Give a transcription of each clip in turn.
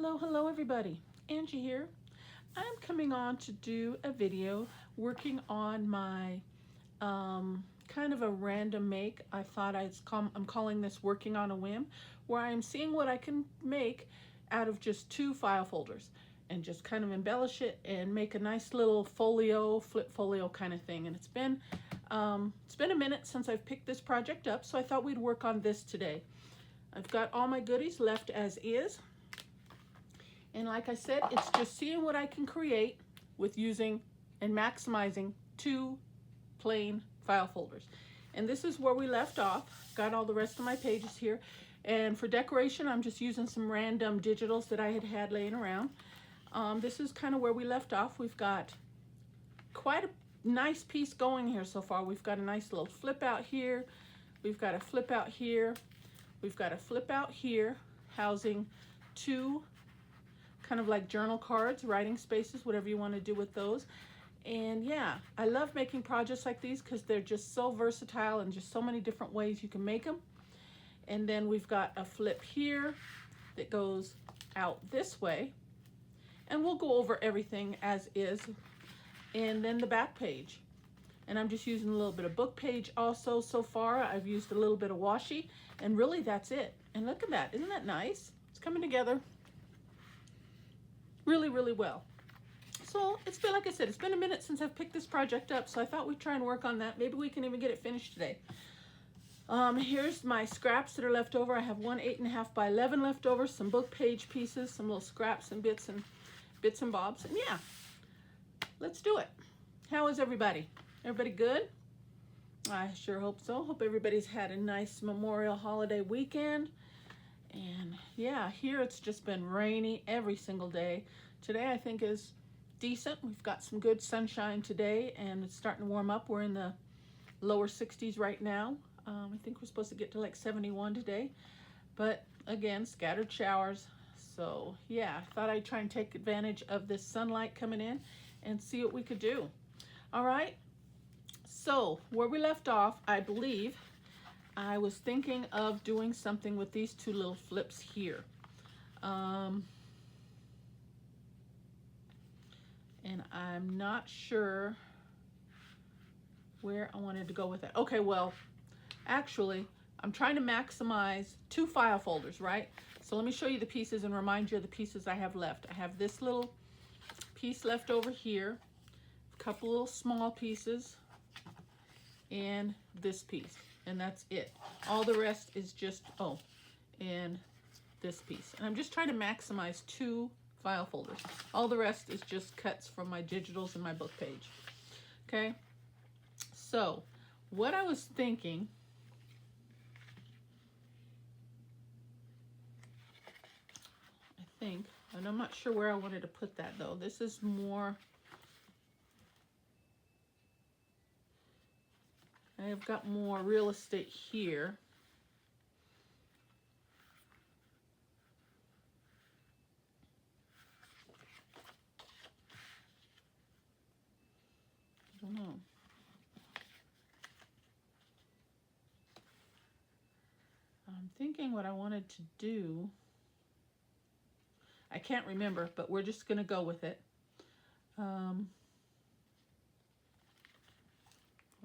Hello everybody. Angie here. I'm coming on to do a video working on my kind of a random make. I'm calling this working on a whim, where I'm seeing what I can make out of just 2 file folders and just kind of embellish it and make a nice little folio, flip folio kind of thing. And it's been a minute since I've picked this project up, so I thought we'd work on this today. I've got all my goodies left as is. And like I said, it's just seeing what I can create with using and maximizing 2 plain file folders. And this is where we left off. Got all the rest of my pages here. And for decoration, I'm just using some random digitals that I had laying around. This is kind of where we left off. We've got quite a nice piece going here so far. We've got a nice little flip out here. We've got a flip out here. We've got a flip out here, housing 2 kind of like journal cards, writing spaces, whatever you want to do with those. And yeah, I love making projects like these because they're just so versatile and just so many different ways you can make them. And then we've got a flip here that goes out this way. And we'll go over everything as is. And then the back page. And I'm just using a little bit of book page also so far. I've used a little bit of washi, and really that's it. And look at that, isn't that nice? It's coming together really well. So it's been, like I said, it's been a minute since I've picked this project up, so I thought we'd try and work on that. Maybe we can even get it finished today. Here's my scraps that are left over. I have one 8.5 by 11 left over, some book page pieces, some little scraps and bits and bobs. And yeah, let's do it. How is everybody? Everybody good? I sure hope so. Hope everybody's had a nice Memorial holiday weekend. And yeah, here it's just been rainy every single day. Today I think is decent. We've got some good sunshine today, and it's starting to warm up. We're in the lower 60s right now. I think we're supposed to get to like 71 today. But again, scattered showers. So yeah, I thought I'd try and take advantage of this sunlight coming in and see what we could do. All right. So where we left off, I believe I was thinking of doing something with these 2 little flips here. And I'm not sure where I wanted to go with it. Okay, well, actually, I'm trying to maximize 2 file folders, right? So let me show you the pieces and remind you of the pieces I have left. I have this little piece left over here, a couple little small pieces, and this piece. And that's it. All the rest is just, and this piece. And I'm just trying to maximize 2 file folders. All the rest is just cuts from my digitals and my book page. Okay? So, what I was thinking, and I'm not sure where I wanted to put that though. This is more, I've got more real estate here. I don't know. I'm thinking what I wanted to do. I can't remember, but we're just going to go with it. Put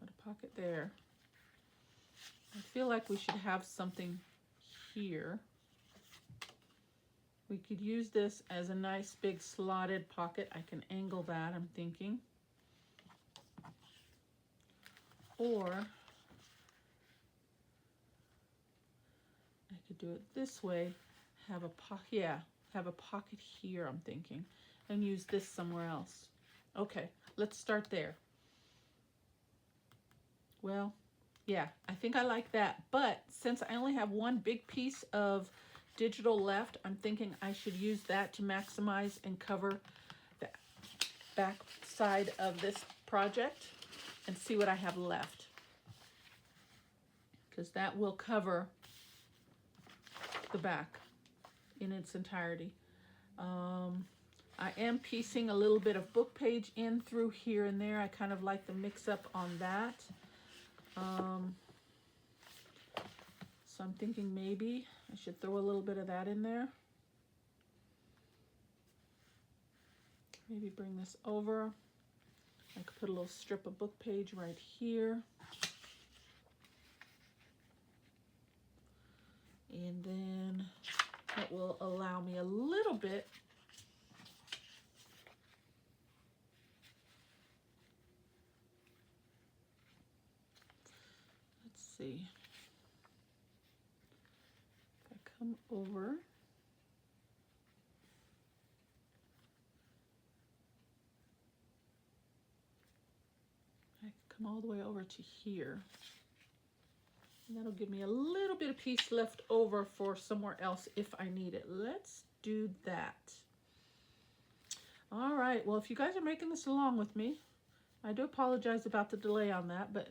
a pocket there. I feel like we should have something here. We could use this as a nice big slotted pocket. I can angle that, I'm thinking. Or I could do it this way, have a pocket, have a pocket here, I'm thinking, and use this somewhere else. Okay, let's start there. Well, yeah, I think I like that, but since I only have one big piece of digital left, I'm thinking I should use that to maximize and cover the back side of this project and see what I have left, because that will cover the back in its entirety. I am piecing a little bit of book page in through here and there. I kind of like the mix up on that. So I'm thinking maybe I should throw a little bit of that in there. Maybe bring this over. I could put a little strip of book page right here. And then that will allow me a little bit see. If I come over, I come all the way over to here. And that'll give me a little bit of piece left over for somewhere else if I need it. Let's do that. All right, well, if you guys are making this along with me, I do apologize about the delay on that, but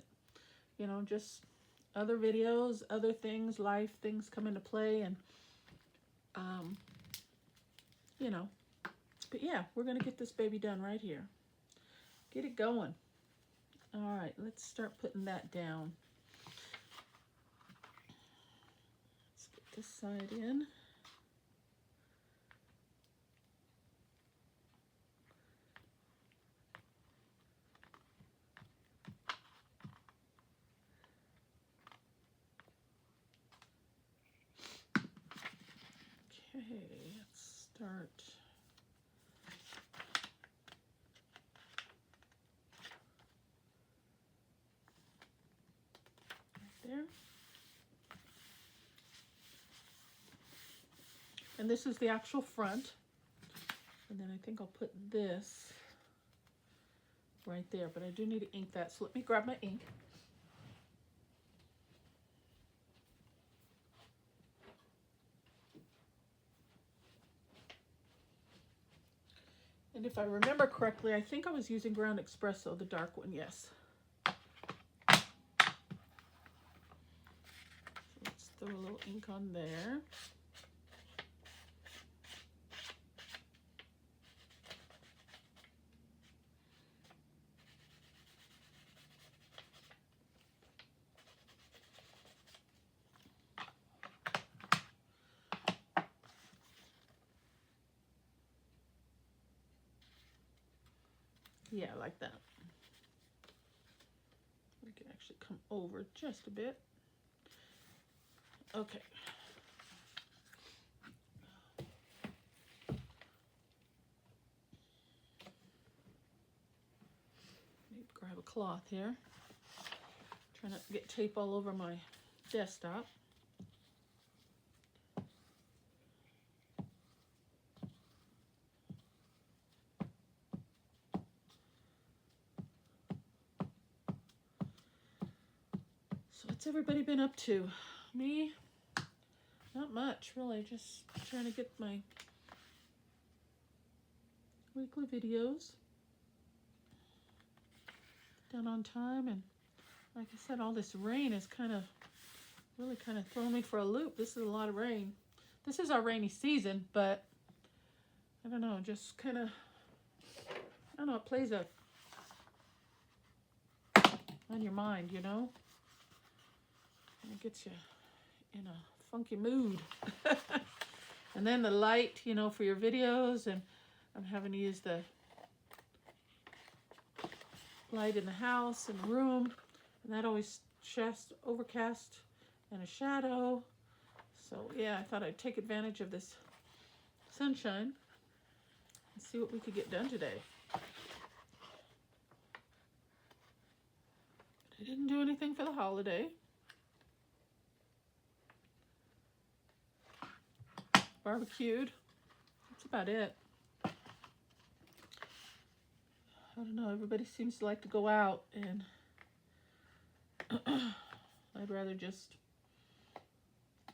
you know, just other videos, other things, life things come into play, and you know, but yeah, we're gonna get this baby done right here. Get it going. All right, let's start putting that down. Let's get this side in. Okay, let's start. Right there. And this is the actual front. And then I think I'll put this right there, but I do need to ink that. So let me grab my ink. And if I remember correctly, I think I was using Ground Espresso, the dark one, yes. So let's throw a little ink on there. Yeah, I like that. We can actually come over just a bit. Okay. Maybe grab a cloth here. Try not to get tape all over my desktop. So what's everybody been up to? Me? Not much, really. Just trying to get my weekly videos done on time. And like I said, all this rain is really kind of throwing me for a loop. This is a lot of rain. This is our rainy season, but I don't know, just kind of, I don't know, it plays on your mind, you know? And it gets you in a funky mood. And then the light, you know, for your videos, and I'm having to use the light in the house and the room, and that always casts overcast and a shadow. So yeah, I thought I'd take advantage of this sunshine and see what we could get done today. I didn't do anything for the holiday. Barbecued. That's about it. I don't know, everybody seems to like to go out, and I'd rather just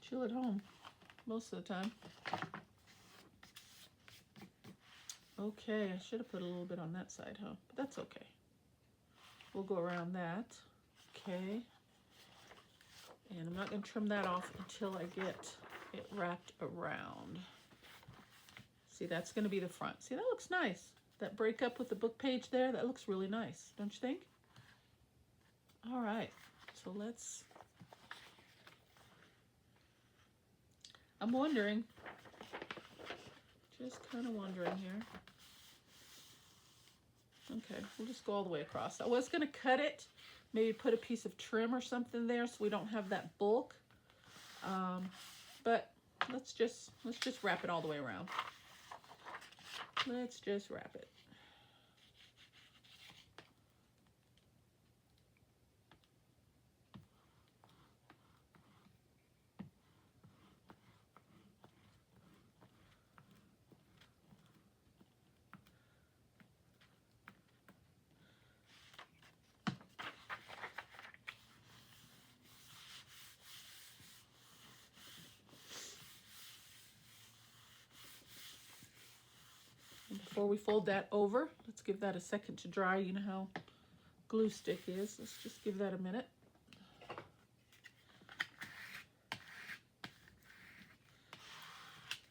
chill at home most of the time. Okay, I should have put a little bit on that side, huh? But that's okay. We'll go around that. Okay. And I'm not going to trim that off until I get it wrapped around. See, that's going to be the front. See, that looks nice. That breakup with the book page there, that looks really nice, don't you think? All right, so let's, I'm wondering, just kind of wondering here. Okay, we'll just go all the way across. I was going to cut it, maybe put a piece of trim or something there so we don't have that bulk. But let's just wrap it all the way around. Let's just wrap it. Before we fold that over, let's give that a second to dry. You know how glue stick is. Let's just give that a minute.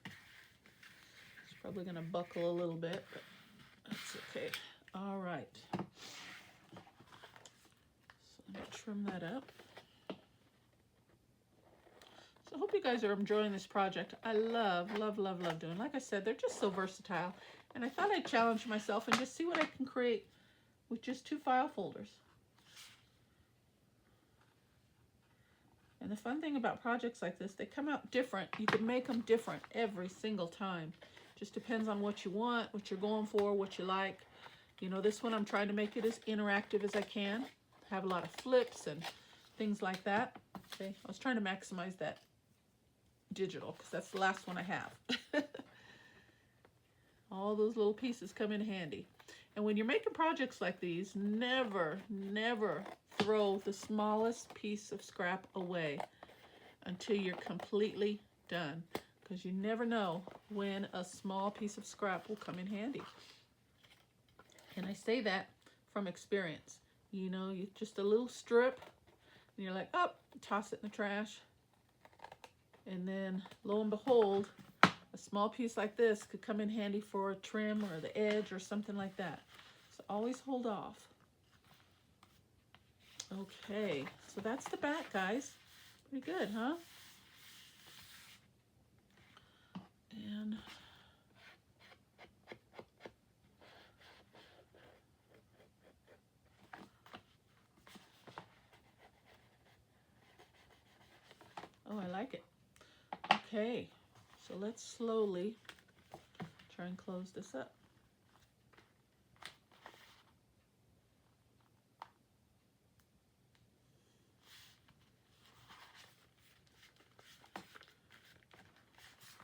It's probably going to buckle a little bit, but that's okay. All right. So let me trim that up. So I hope you guys are enjoying this project. I love doing. Like I said, they're just so versatile. And I thought I'd challenge myself and just see what I can create with just 2 file folders. And the fun thing about projects like this, they come out different. You can make them different every single time. Just depends on what you want, what you're going for, what you like. You know, this one I'm trying to make it as interactive as I can. Have a lot of flips and things like that. Okay, I was trying to maximize that digital because that's the last one I have. All those little pieces come in handy. And when you're making projects like these, never throw the smallest piece of scrap away until you're completely done, because you never know when a small piece of scrap will come in handy. And I say that from experience. You know, you just a little strip and you're like, oh, toss it in the trash. And then lo and behold, a small piece like this could come in handy for a trim or the edge or something like that. So always hold off. Okay, so that's the back, guys. Pretty good, huh? And oh, I like it. Okay, so let's slowly try and close this up.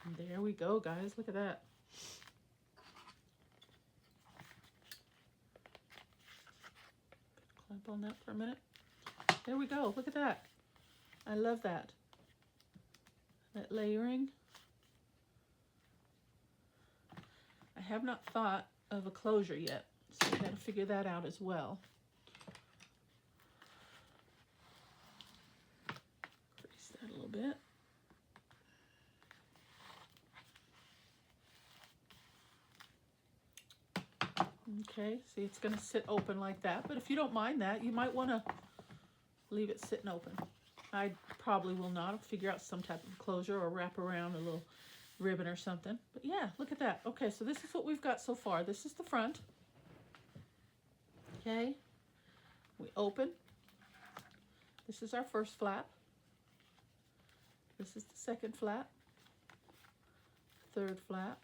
And there we go, guys. Look at that. Clamp on that for a minute. There we go. Look at that. I love that. That layering. I have not thought of a closure yet, so I got to figure that out as well. Crease that a little bit. Okay, see, it's going to sit open like that, but if you don't mind that, you might want to leave it sitting open. I probably will not. I'll figure out some type of closure or wrap around a little ribbon or something. But yeah, look at that. Okay, so this is what we've got so far. This is the front. Okay, we open. This is our first flap. This is the second flap. Third flap.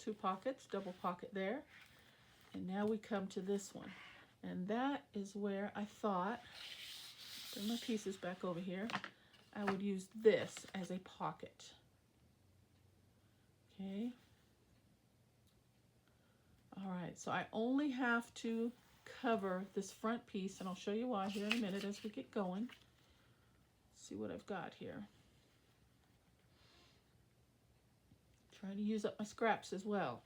2 pockets, double pocket there. And now we come to this one. And that is where I thought, bring my pieces back over here, I would use this as a pocket. Okay. All right, so I only have to cover this front piece, and I'll show you why here in a minute as we get going. Let's see what I've got here. Trying to use up my scraps as well.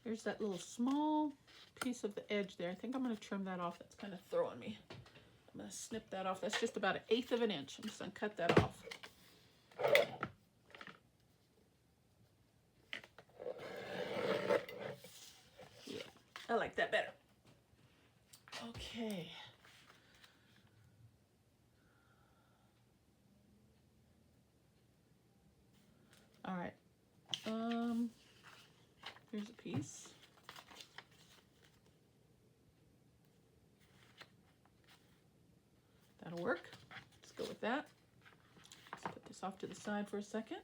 There's that little small piece of the edge there. I think I'm going to trim that off. That's kind of throwing me. I'm going to snip that off. That's just about 1/8 of an inch. I'm just going to cut that off. Yeah, I like that better. Here's a piece. That'll work. Let's go with that. Let's put this off to the side for a second.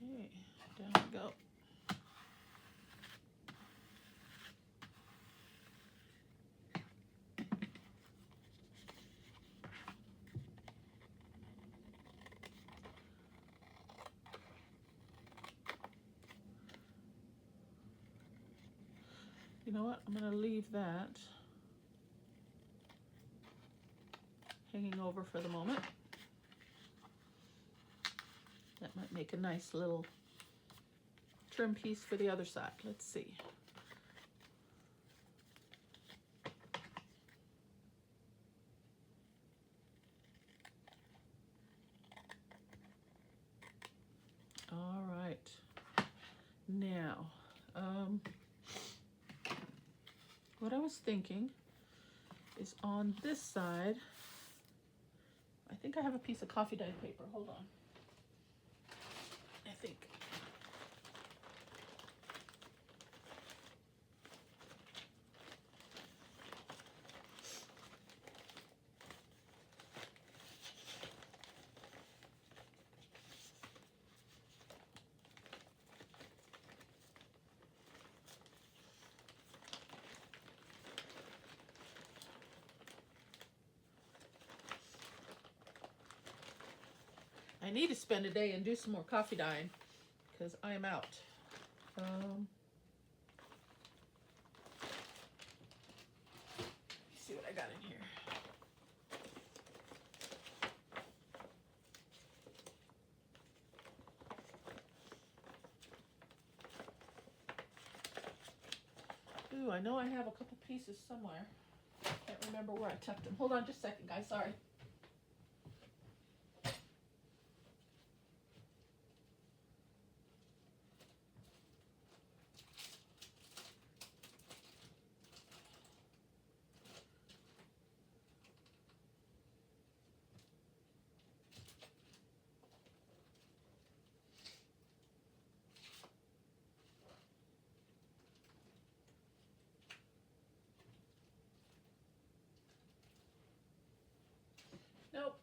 Okay, down we go. You know what? I'm going to leave that hanging over for the moment. That might make a nice little trim piece for the other side. Let's see. All right. Now, what I was thinking is on this side, I think I have a piece of coffee dyed paper. Hold on. I think. I need to spend a day and do some more coffee dyeing because I am out. Let's see what I got in here. Ooh, I know I have a couple pieces somewhere. Can't remember where I tucked them. Hold on just a second, guys. Sorry. Nope.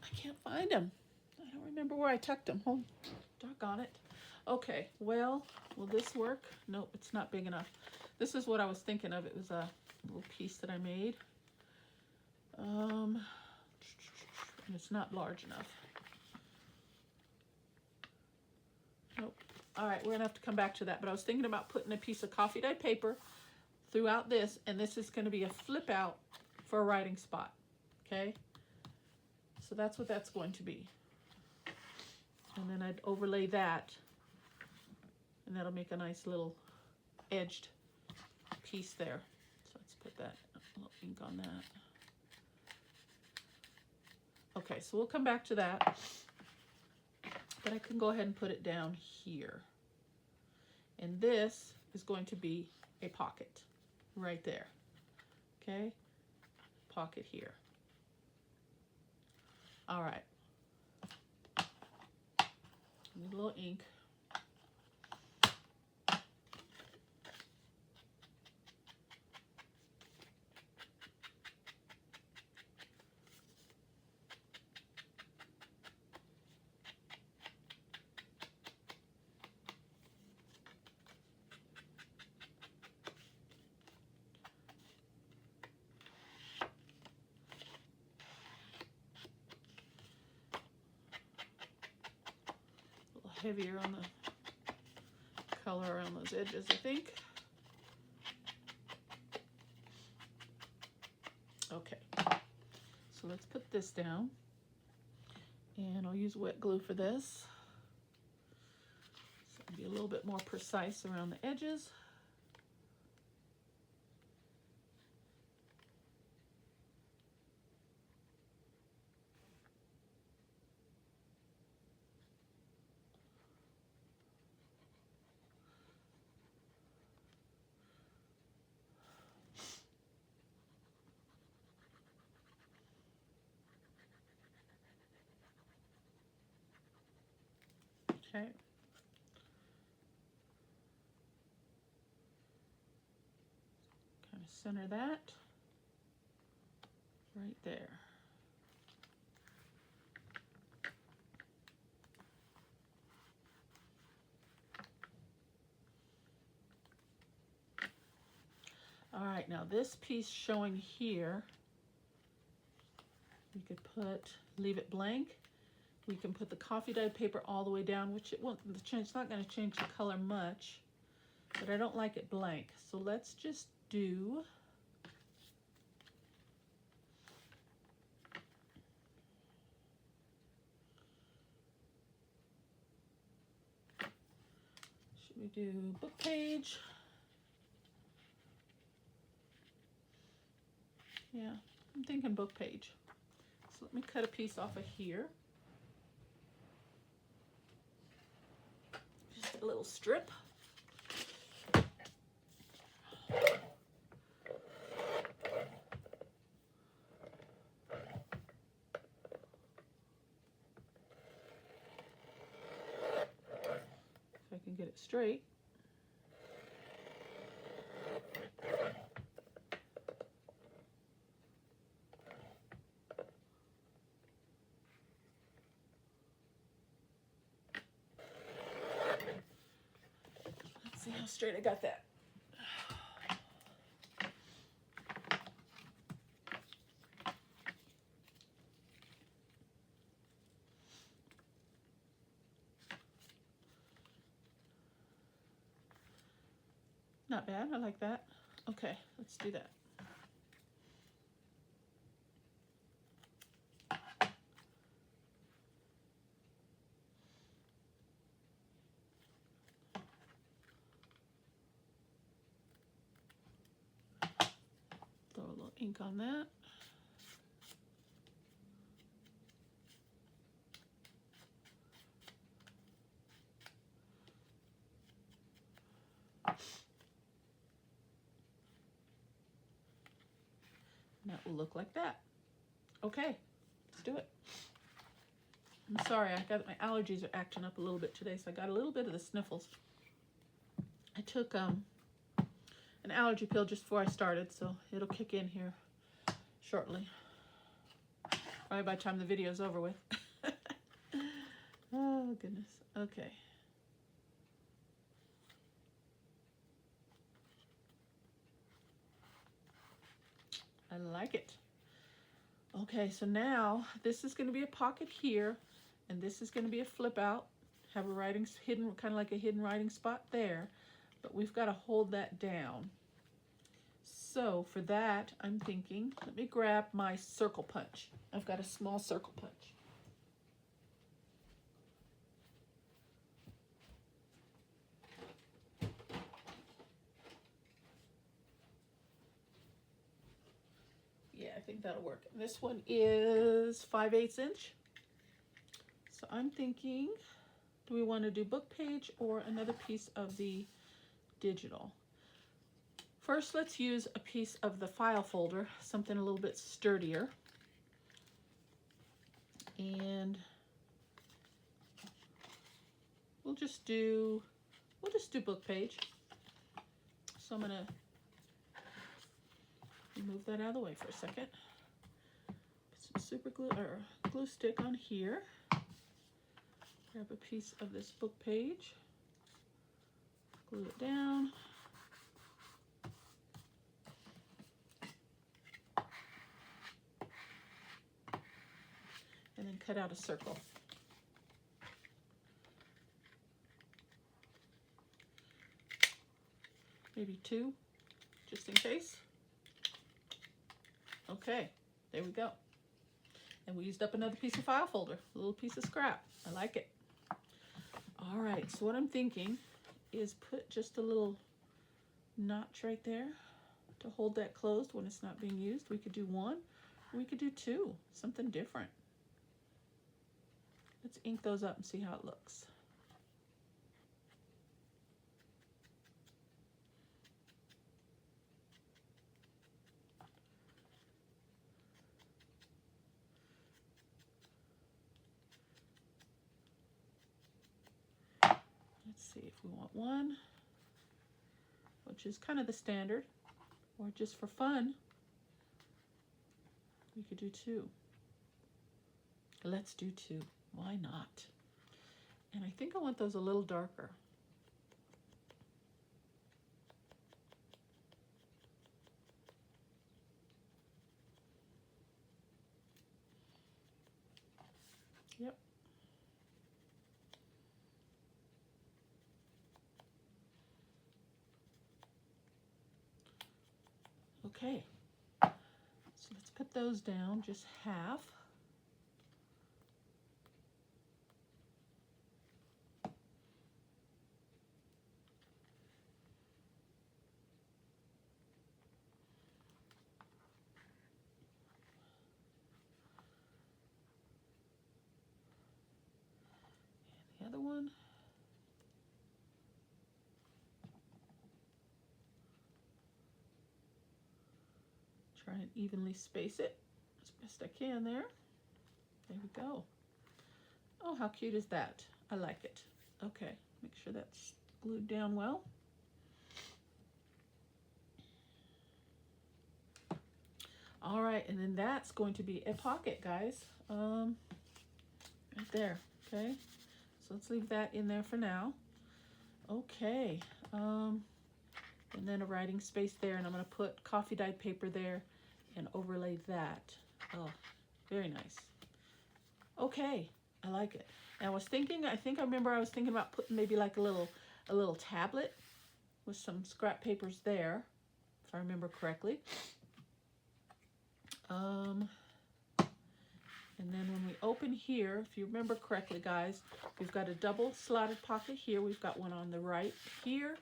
I can't find them. I don't remember where I tucked them. Hold, doggone it. Okay, well, will this work? Nope, it's not big enough. This is what I was thinking of. It was a little piece that I made. And it's not large enough. Nope. All right, we're gonna have to come back to that. But I was thinking about putting a piece of coffee dyed paper throughout this, and this is gonna be a flip out for a writing spot, okay? So that's what that's going to be. And then I'd overlay that, and that'll make a nice little edged piece there. So let's put that little ink on that. Okay, so we'll come back to that. But I can go ahead and put it down here. And this is going to be a pocket right there. Okay? Pocket here. All right. Need a little ink. Heavier on the color around those edges, I think. let's put this down. And I'll use wet glue for this. So I'll be a little bit more precise around the edges. Okay. Kind of center that right there. All right, now this piece showing here, we could leave it blank. We can put the coffee dyed paper all the way down, which it's not going to change the color much, but I don't like it blank. So let's just do should we do book page? Yeah, I'm thinking book page. So let me cut a piece off of here. Just a little strip. If I can get it straight. Let's see how straight I got that. Not bad, I like that. Okay, let's do that. Throw a little ink on that. And that will look like that. Okay, let's do it. I'm sorry, my allergies are acting up a little bit today, so I got a little bit of the sniffles. I took an allergy pill just before I started, so it'll kick in here shortly. Probably by the time the video's over with. Oh, goodness. Okay. I like it. Okay, so now this is going to be a pocket here, and this is going to be a flip out. Have a writing hidden, kind of like a hidden writing spot there, but we've got to hold that down. So for that, I'm thinking, let me grab my circle punch. I've got a small circle punch. Yeah, I think that'll work. This one is 5/8 inch. So I'm thinking, do we want to do book page or another piece of the digital? First, let's use a piece of the file folder, something a little bit sturdier. And we'll just do book page. So I'm gonna move that out of the way for a second. Put some super glue or glue stick on here. Grab a piece of this book page. Glue it down. And then cut out a circle. Maybe 2, just in case. Okay, there we go. And we used up another piece of file folder, a little piece of scrap. I like it. All right, so what I'm thinking is put just a little notch right there to hold that closed when it's not being used. We could do one, or we could do two, something different. Let's ink those up and see how it looks. Let's see if we want one, which is kind of the standard, or just for fun, we could do two. Let's do two. Why not? And I think I want those a little darker. Yep. Okay. So let's put those down just half. The other one. Try and evenly space it as best I can there. There we go. Oh, how cute is that? I like it. Okay, make sure that's glued down well. All right, and then that's going to be a pocket, guys. Right there, okay? So let's leave that in there for now. Okay, and then a writing space there, and I'm gonna put coffee dyed paper there and overlay that. Oh, very nice. Okay, I like it. And I was thinking, I remember I was thinking about putting maybe like a little tablet with some scrap papers there, if I remember correctly. And then when we open here, if you remember correctly, guys, we've got a double slotted pocket here. We've got one on the right here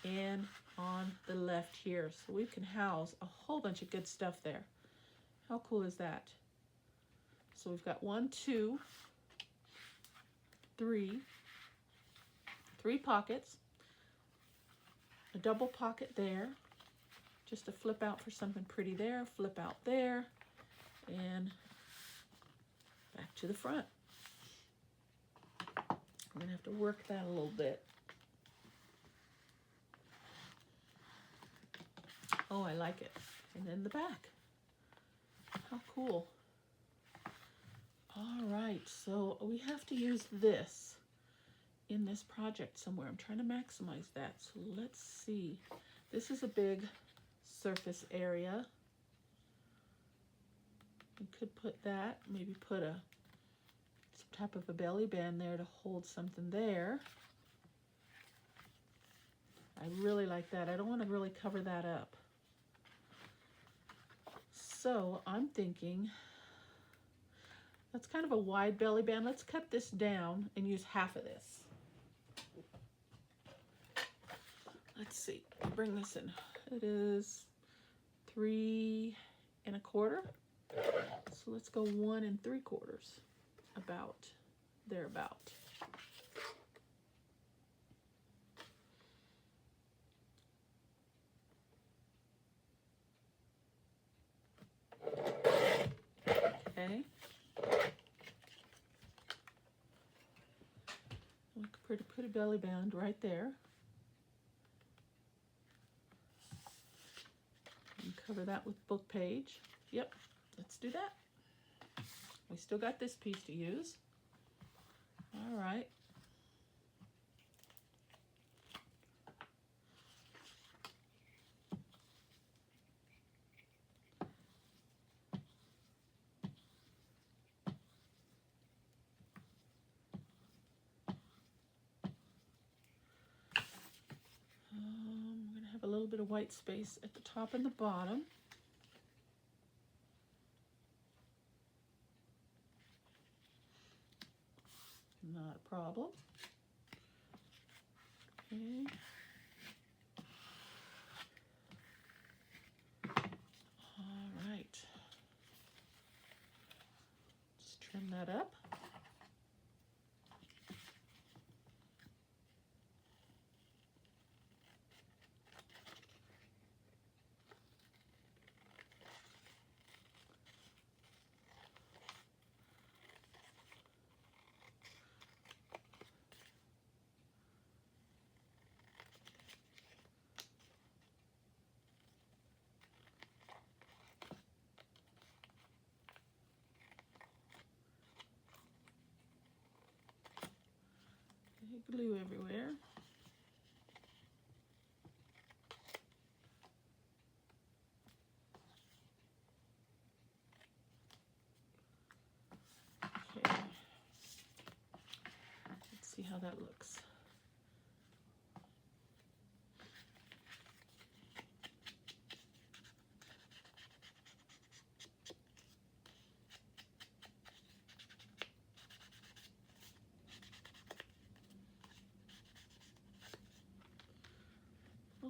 and on the left here. So we can house a whole bunch of good stuff there. How cool is that? So we've got 1, 2, 3 pockets, a double pocket there, just to flip out for something pretty there, flip out there, and back to the front. I'm gonna have to work that a little bit. Oh, I like it. And then the back. How cool. All right, so we have to use this in this project somewhere. I'm trying to maximize that. So let's see. This is a big surface area. We could put that, maybe put some type of a belly band there to hold something there. I really like that. I don't want to really cover that up. So I'm thinking that's kind of a wide belly band. Let's cut this down and use half of this. Let's see, bring this in. It is 3 1/4. So let's go 1 3/4, about thereabout. Okay. We could put a belly band right there. And cover that with book page. Yep, let's do that. We still got this piece to use. All right. I'm going to have a little bit of white space at the top and the bottom. problem. Okay. All right. Just trim that up. Glue everywhere. Okay. Let's see how that looks.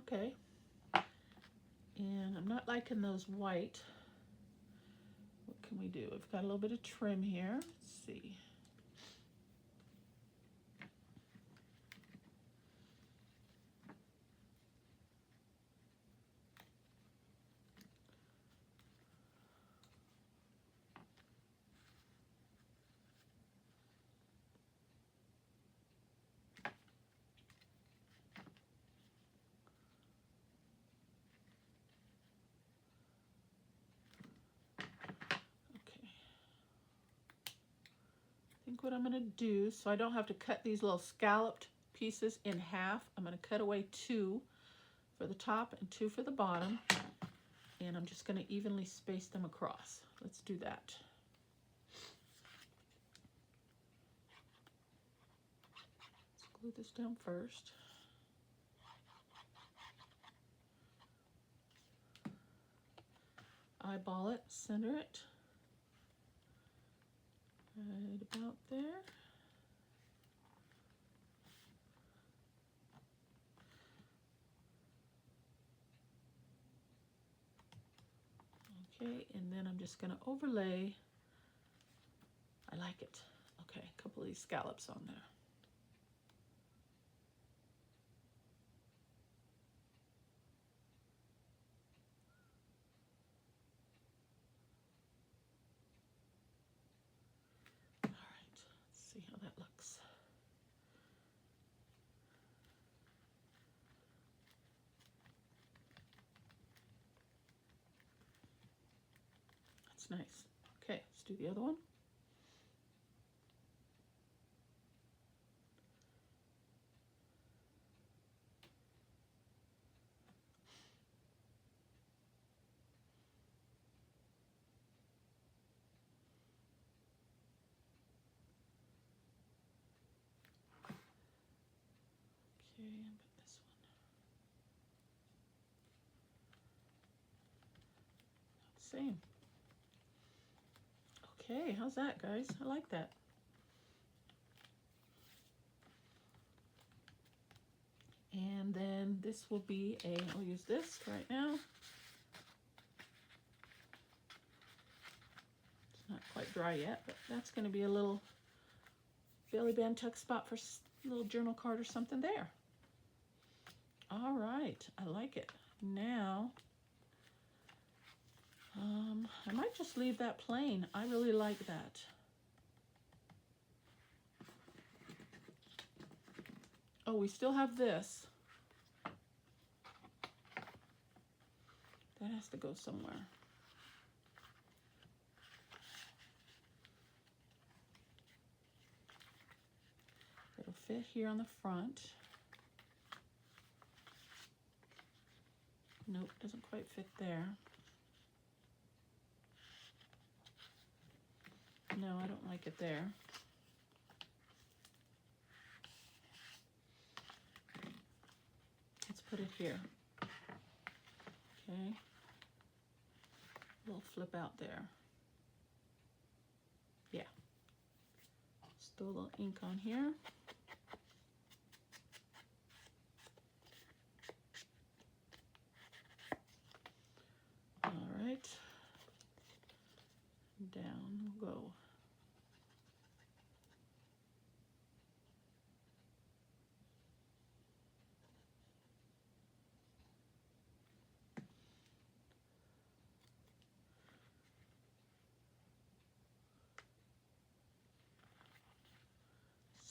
Okay. And I'm not liking those white. What can we do? We've got a little bit of trim here. Let's see. I think what I'm going to do, so I don't have to cut these little scalloped pieces in half, I'm going to cut away 2 for the top and 2 for the bottom, and I'm just going to evenly space them across. Let's do that. Let's glue this down first. Eyeball it, center it, right about there. Okay, and then I'm just going to overlay. I like it. Okay, a couple of these scallops on there. All right, let's see how that looks. That's nice. Okay, let's do the other one. Okay, and put this one. Same. Okay, how's that, guys? I like that. And then this will be I'll use this right now. It's not quite dry yet, but that's going to be a little belly band tuck spot for a little journal card or something there. All right, I like it. Now, I might just leave that plain. I really like that. Oh, we still have this. That has to go somewhere. It'll fit here on the front. Nope, doesn't quite fit there. No, I don't like it there. Let's put it here. Okay. A little flip out there. Yeah. Let's Throw a little ink on here. All right. Down we'll go.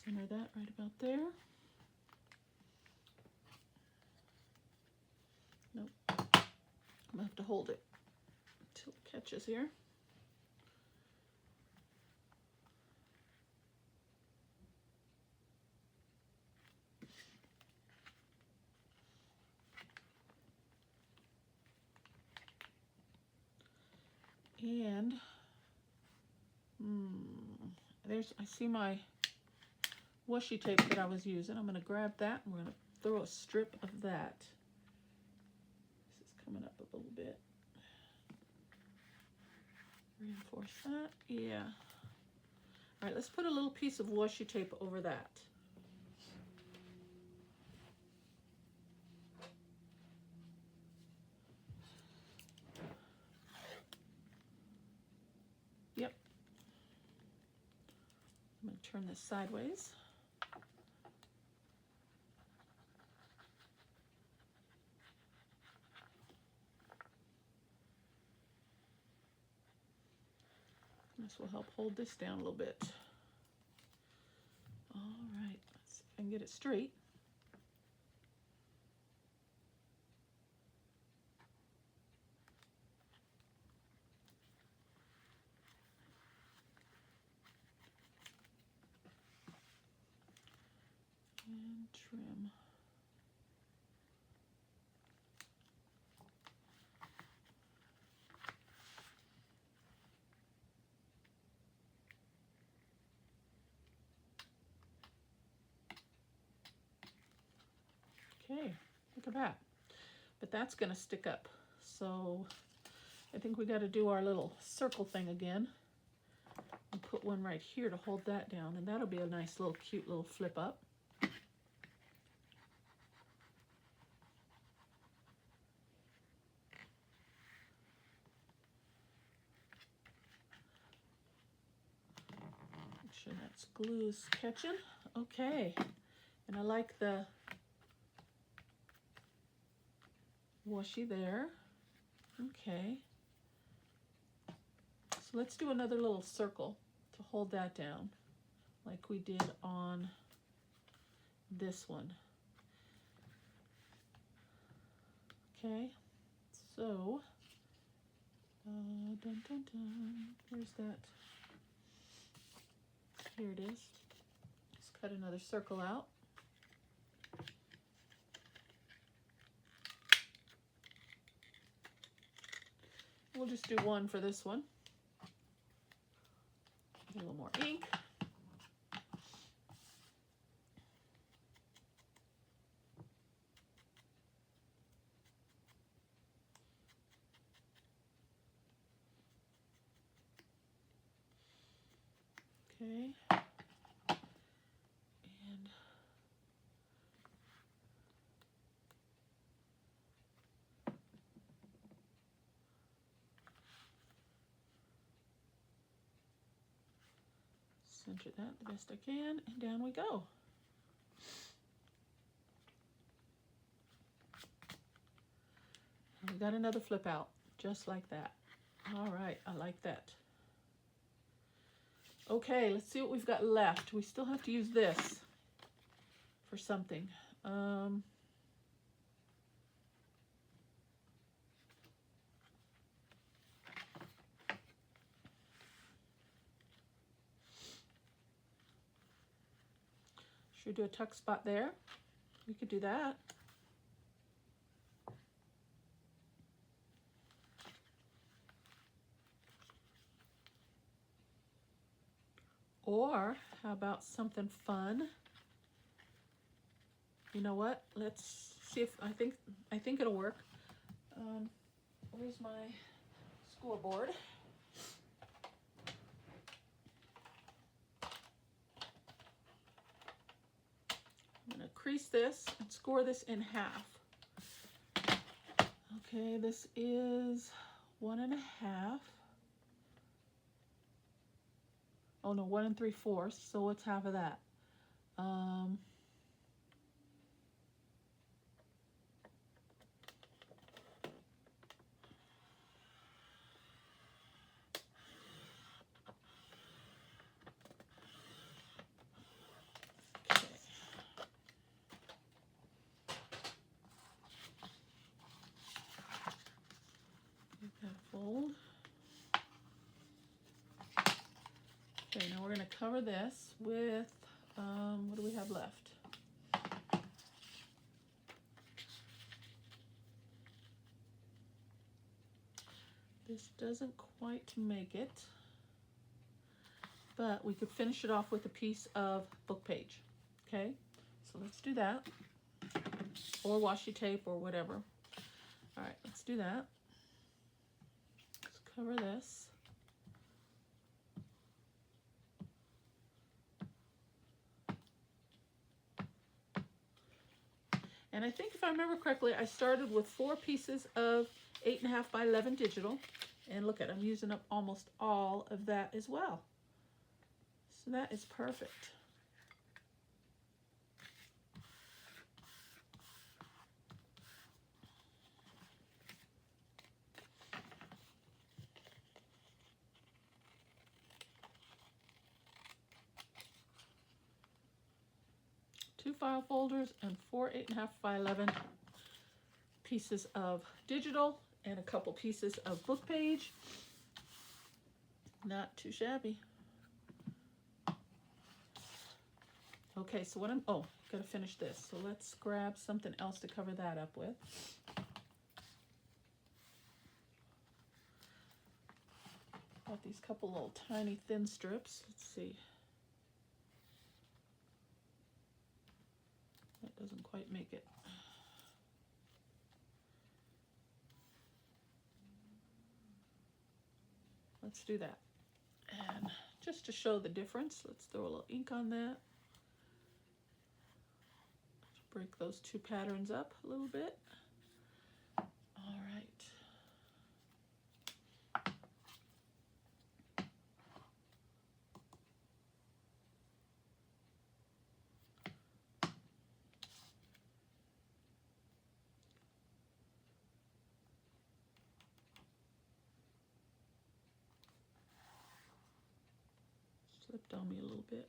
Center that right about there. Nope. I'm gonna have to hold it until it catches here. And I see my washi tape that I was using. I'm going to grab that and we're going to throw a strip of that. This is coming up a little bit. Reinforce that. Yeah. All right, let's put a little piece of washi tape over that. Yep. I'm going to turn this sideways. This will help hold this down a little bit. All right, let's see if I can get it straight. And trim. Okay, look at that. But that's going to stick up. So I think we got to do our little circle thing again. And put one right here to hold that down. And that'll be a nice little cute little flip up. Make sure that's glue's catching. Okay. And I like the washi there. Okay. So let's do another little circle to hold that down like we did on this one. Okay, so dun, dun, dun. Where's that? Here it is. Let's cut another circle out. We'll just do one for this one. A little more ink. Okay. And center that the best I can, and down we go. And we got another flip out, just like that. All right, I like that. Okay, let's see what we've got left. We still have to use this for something. Should we do a tuck spot there? We could do that. Or how about something fun? You know what? Let's see if I think it'll work. Where's my scoreboard? crease this and score this in half. Okay, this is 1.5. Oh no, 1 3/4. So what's half of that? Okay. Give that a fold. Okay, now we're going to cover this with, what do we have left? This doesn't quite make it, but we could finish it off with a piece of book page. Okay, so let's do that, or washi tape or whatever. All right, let's do that. Let's cover this. And I think if I remember correctly, I started with 4 pieces of 8.5 by 11 digital. And look at, I'm using up almost all of that as well. So that is perfect. Two file folders and 4 8.5 by 11 pieces of digital and a couple pieces of book page. Not too shabby. Okay, so what gotta finish this. So let's grab something else to cover that up with. Got these couple little tiny thin strips. Let's see. That doesn't quite make it. Let's do that. And just to show the difference, let's throw a little ink on that. Break those two patterns up a little bit. All right. Slipped on me a little bit.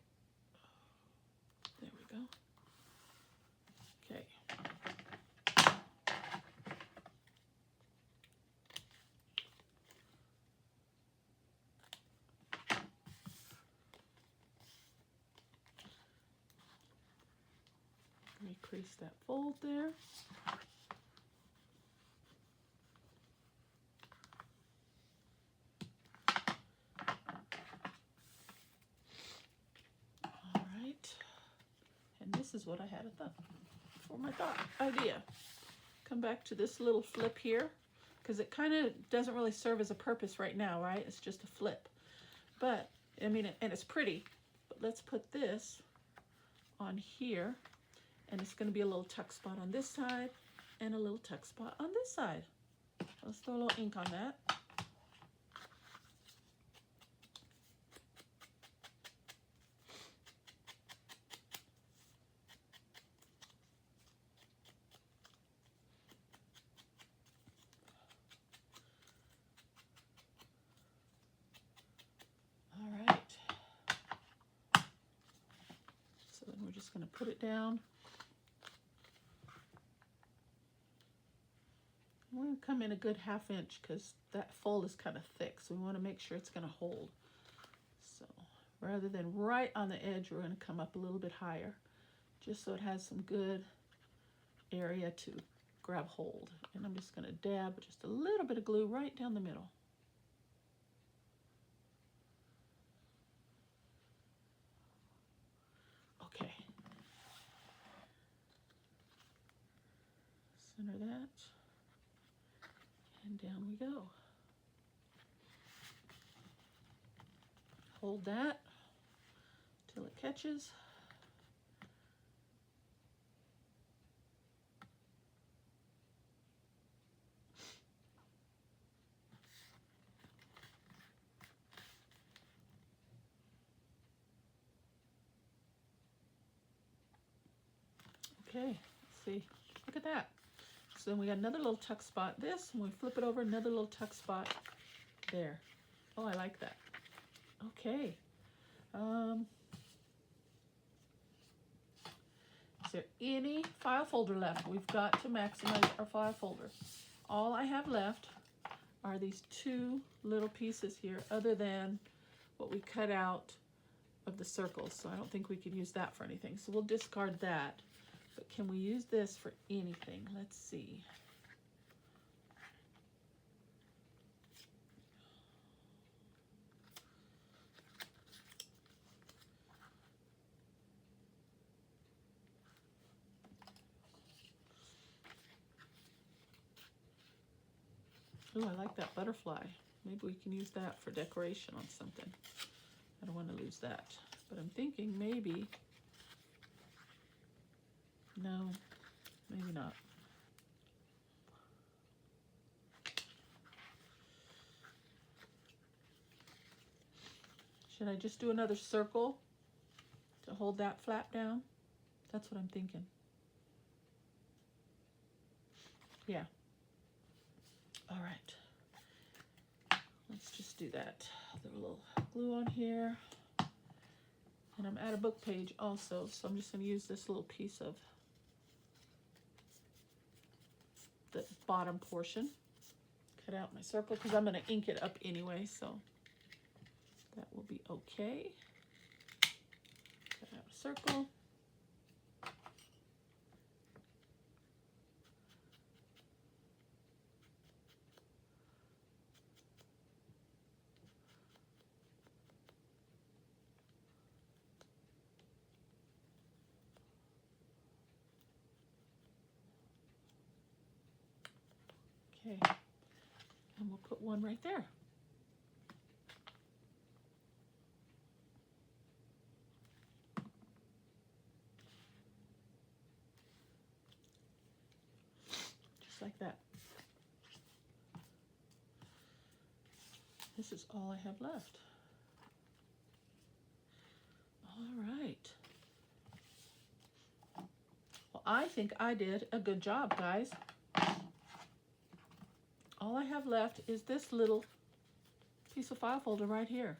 There we go. Okay. Recrease that fold there. All right. And this is what I had for my idea. Come back to this little flip here, because it kind of doesn't really serve as a purpose right now, right? It's just a flip. But, I mean, and it's pretty, but let's put this on here, and it's going to be a little tuck spot on this side and a little tuck spot on this side. Let's throw a little ink on that. All right. So then we're just going to put it down. We're going to come in a good 1/2 inch because that fold is kind of thick, so we want to make sure it's going to hold. So rather than right on the edge, we're going to come up a little bit higher, just so it has some good area to grab hold. And I'm just going to dab just a little bit of glue right down the middle. Okay. Center that. And down we go. Hold that till it catches. Okay, let's see. Look at that. So then we got another little tuck spot. This, and we flip it over, another little tuck spot there. Oh, I like that. Okay. Is there any file folder left? We've got to maximize our file folder. All I have left are these two little pieces here, other than what we cut out of the circles. So I don't think we could use that for anything. So we'll discard that. But can we use this for anything? Let's see. Oh, I like that butterfly. Maybe we can use that for decoration on something. I don't want to lose that. But I'm thinking maybe, no, maybe not. Should I just do another circle to hold that flap down? That's what I'm thinking. Yeah. All right. Let's just do that. Throw a little glue on here. And I'm at a book page also, so I'm just going to use this little piece of the bottom portion. Cut out my circle because I'm going to ink it up anyway, so that will be okay. Cut out a circle. Okay, and we'll put one right there. Just like that. This is all I have left. All right. Well, I think I did a good job, guys. All I have left is this little piece of file folder right here.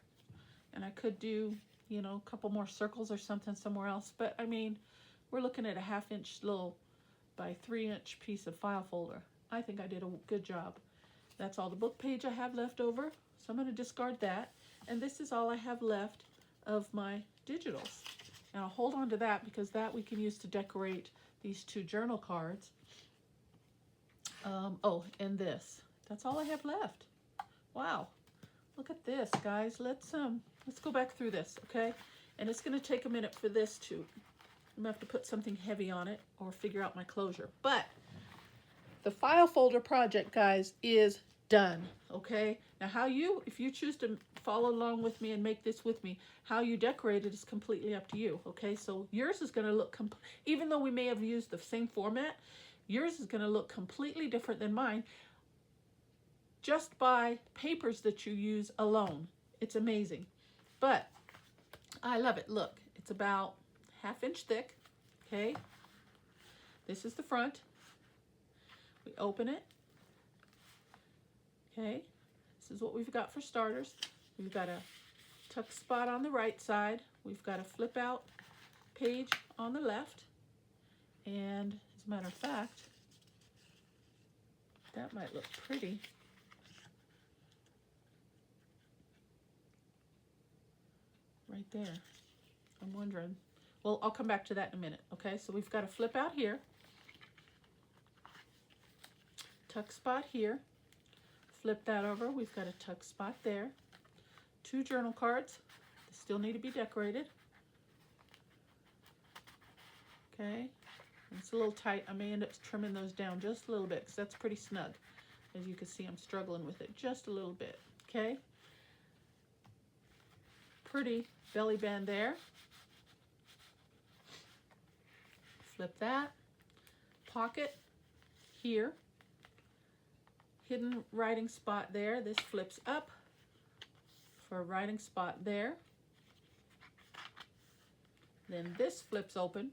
And I could do, you know, a couple more circles or something somewhere else. But, I mean, we're looking at a 1/2 inch little by 3 inch piece of file folder. I think I did a good job. That's all the book page I have left over. So I'm going to discard that. And this is all I have left of my digitals. And I'll hold on to that because that we can use to decorate these 2 journal cards. Oh, and this. That's all I have left. Wow. Look at this, guys. Let's go back through this, okay? And it's going to take a minute for this to, I'm going to have to put something heavy on it or figure out my closure. But the file folder project, guys, is done, okay? Now how you, if you choose to follow along with me and make this with me, how you decorate it is completely up to you, okay? So yours is going to look, even though we may have used the same format, yours is going to look completely different than mine just by papers that you use alone. It's amazing. But I love it. Look, it's about 1/2 inch thick, okay? This is the front. We open it. Okay, this is what we've got for starters. We've got a tuck spot on the right side. We've got a flip out page on the left. And as a matter of fact, that might look pretty. Right there. I'm wondering. Well, I'll come back to that in a minute. Okay, so we've got a flip out here. Tuck spot here. Flip that over. We've got a tuck spot there. 2 journal cards. They still need to be decorated. Okay. It's a little tight. I may end up trimming those down just a little bit because that's pretty snug. As you can see, I'm struggling with it just a little bit. Okay. Pretty belly band there. Flip that. Pocket here. Hidden writing spot there. This flips up for a writing spot there. Then this flips open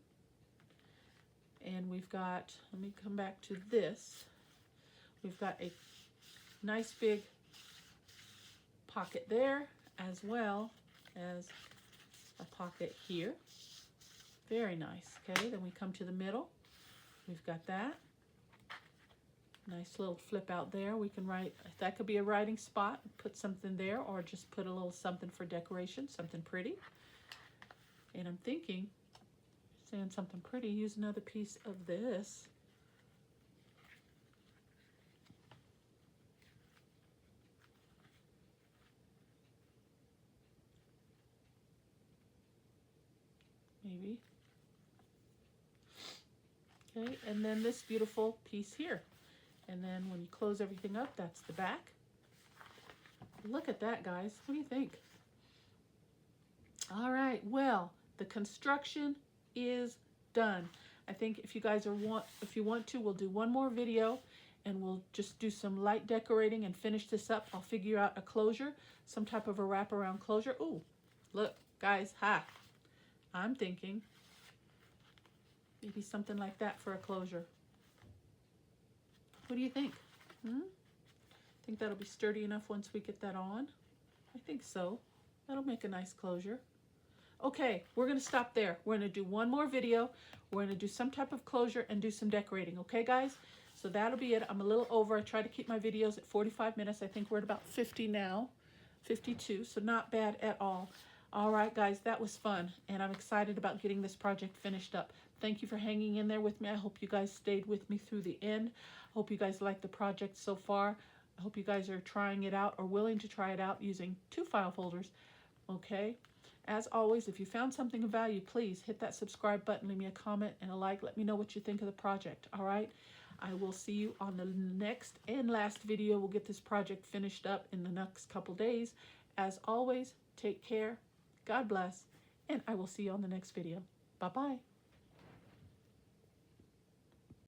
And we've got, let me come back to this. We've got a nice big pocket there, as well as a pocket here. Very nice. Okay, then we come to the middle. We've got that. Nice little flip out there. We can write, that could be a writing spot, put something there, or just put a little something for decoration, something pretty. And I'm thinking, saying something pretty, use another piece of this. Maybe. Okay, and then this beautiful piece here. And then when you close everything up, that's the back. Look at that, guys. What do you think? All right, well, the construction is done. I think if you guys if you want to, we'll do one more video and we'll just do some light decorating and finish this up. I'll figure out a closure, some type of a wraparound closure. Ooh, look, guys, I'm thinking maybe something like that for a closure. What do you think? Think that'll be sturdy enough once we get that on? I think so. That'll make a nice closure. Okay, we're going to stop there. We're going to do one more video. We're going to do some type of closure and do some decorating. Okay, guys? So that'll be it. I'm a little over. I try to keep my videos at 45 minutes. I think we're at about 50 now, 52, so not bad at all. All right, guys, that was fun, and I'm excited about getting this project finished up. Thank you for hanging in there with me. I hope you guys stayed with me through the end. I hope you guys like the project so far. I hope you guys are trying it out or willing to try it out using 2 file folders. Okay? As always, if you found something of value, please hit that subscribe button, leave me a comment and a like. Let me know what you think of the project, all right? I will see you on the next and last video. We'll get this project finished up in the next couple days. As always, take care, God bless, and I will see you on the next video. Bye-bye.